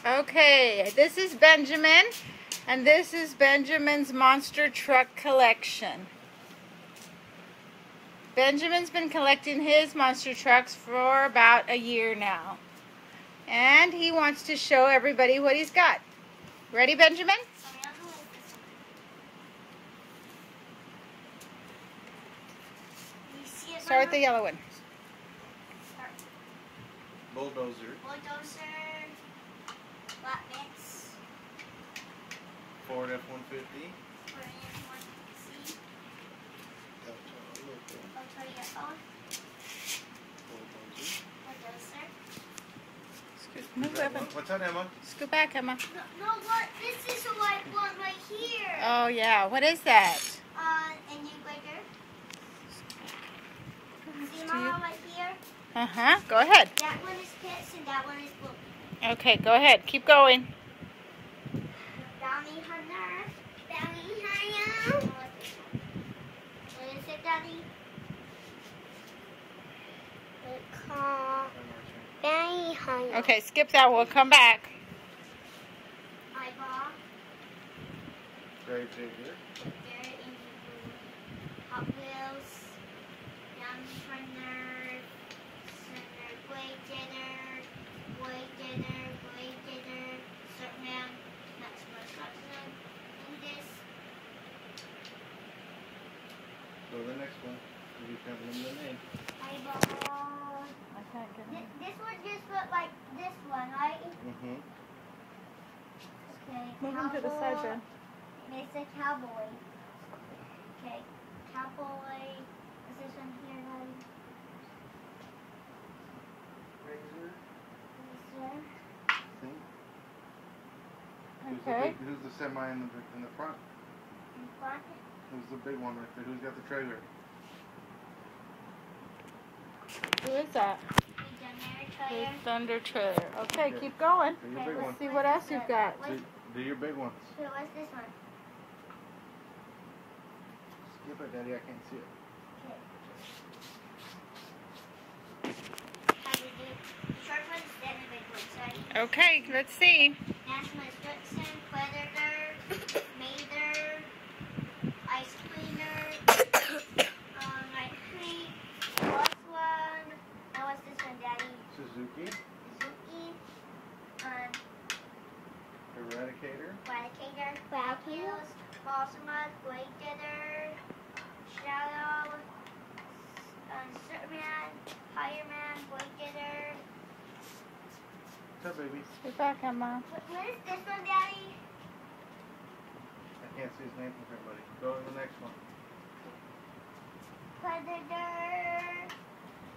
Okay, this is Benjamin, and this is Benjamin's monster truck collection. Benjamin's been collecting his monster trucks for about a year now, and he wants to show everybody what he's got. Ready, Benjamin? Start with the yellow one. Bulldozer. Black mix. Ford F-150. Ford F-150. Bulldozer. Move, Emma. What's that, Emma? Scoot back, Emma. No, what? This is what I want right here. Oh, yeah. What is that? A new breaker. See, Mama, right here? Uh-huh. Go ahead. That one is pits and that one is blue. Okay, go ahead. Keep going. Bounty hunter. Bounty hunter. What is it, Daddy? It's called Bounty hunter. Okay, skip that. We'll come back. Eyeball. Grave digger. Very easy. Hot Wheels. Bounty hunter. Center. Blade dinner. Blade dinner. Blade dinner. Superman. Maximus Hudson. And this. Go to the next one. You can't remember the name. Eyeball. I can't get it. This one just look like this one, right? Mm-hmm. Okay. Move him to the side, Ben. It's a cowboy. Okay. Cowboy. Is this one here, Daddy? Razor. This one. See? Okay. Who's the semi in the front? In front. Who's the big one right there? Who's got the trailer? Who is that? Trailer. Thunder Trailer. Okay, keep going. Do your big one. Let's see what else you've got. Do your big ones. So what's this one? Skip it, Daddy. I can't see it. Okay. How do you do? Short ones, then the big ones, right? Okay, let's see. National Goodson, Predator, Mather, Ice Cleaner, Night Creek, Plus One. Now what's this one, Daddy? Suzuki. Suzuki, Eradicator. Eradicator, Wheels, Balsamud, Blade Dinner, Shadow, Superman, Fireman, Blade Dinner. What's up, baby? Get back, Emma. What is this one, Daddy? I can't see his name from here, buddy. Go to the next one. Predator.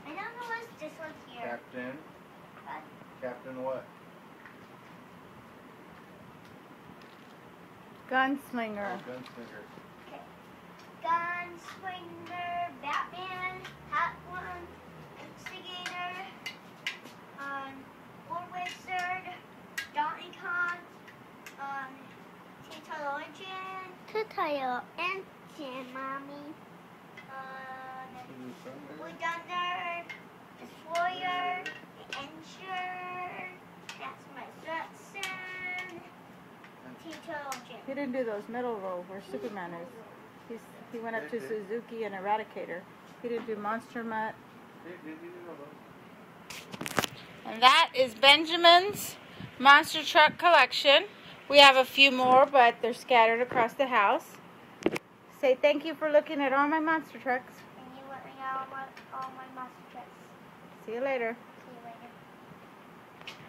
I don't know what's this one here. Captain. What? Captain what? Gunslinger. Gunslinger. Okay. Gunslinger, Batman, Hot One, Instigator, War Wizard, Donkey Kong, Turtle Engine. Turtle Engine, Mommy. Blue Thunder, Destroyer, Ensure, that's my Jetson, Turtle Engine. He didn't do those middle row where Superman is. He went up to Suzuki and Eradicator. He didn't do Monster Mutt. And that is Benjamin's monster truck collection. We have a few more, but they're scattered across the house. Say thank you for looking at all my monster trucks. And you let me know all my monster trucks. See you later.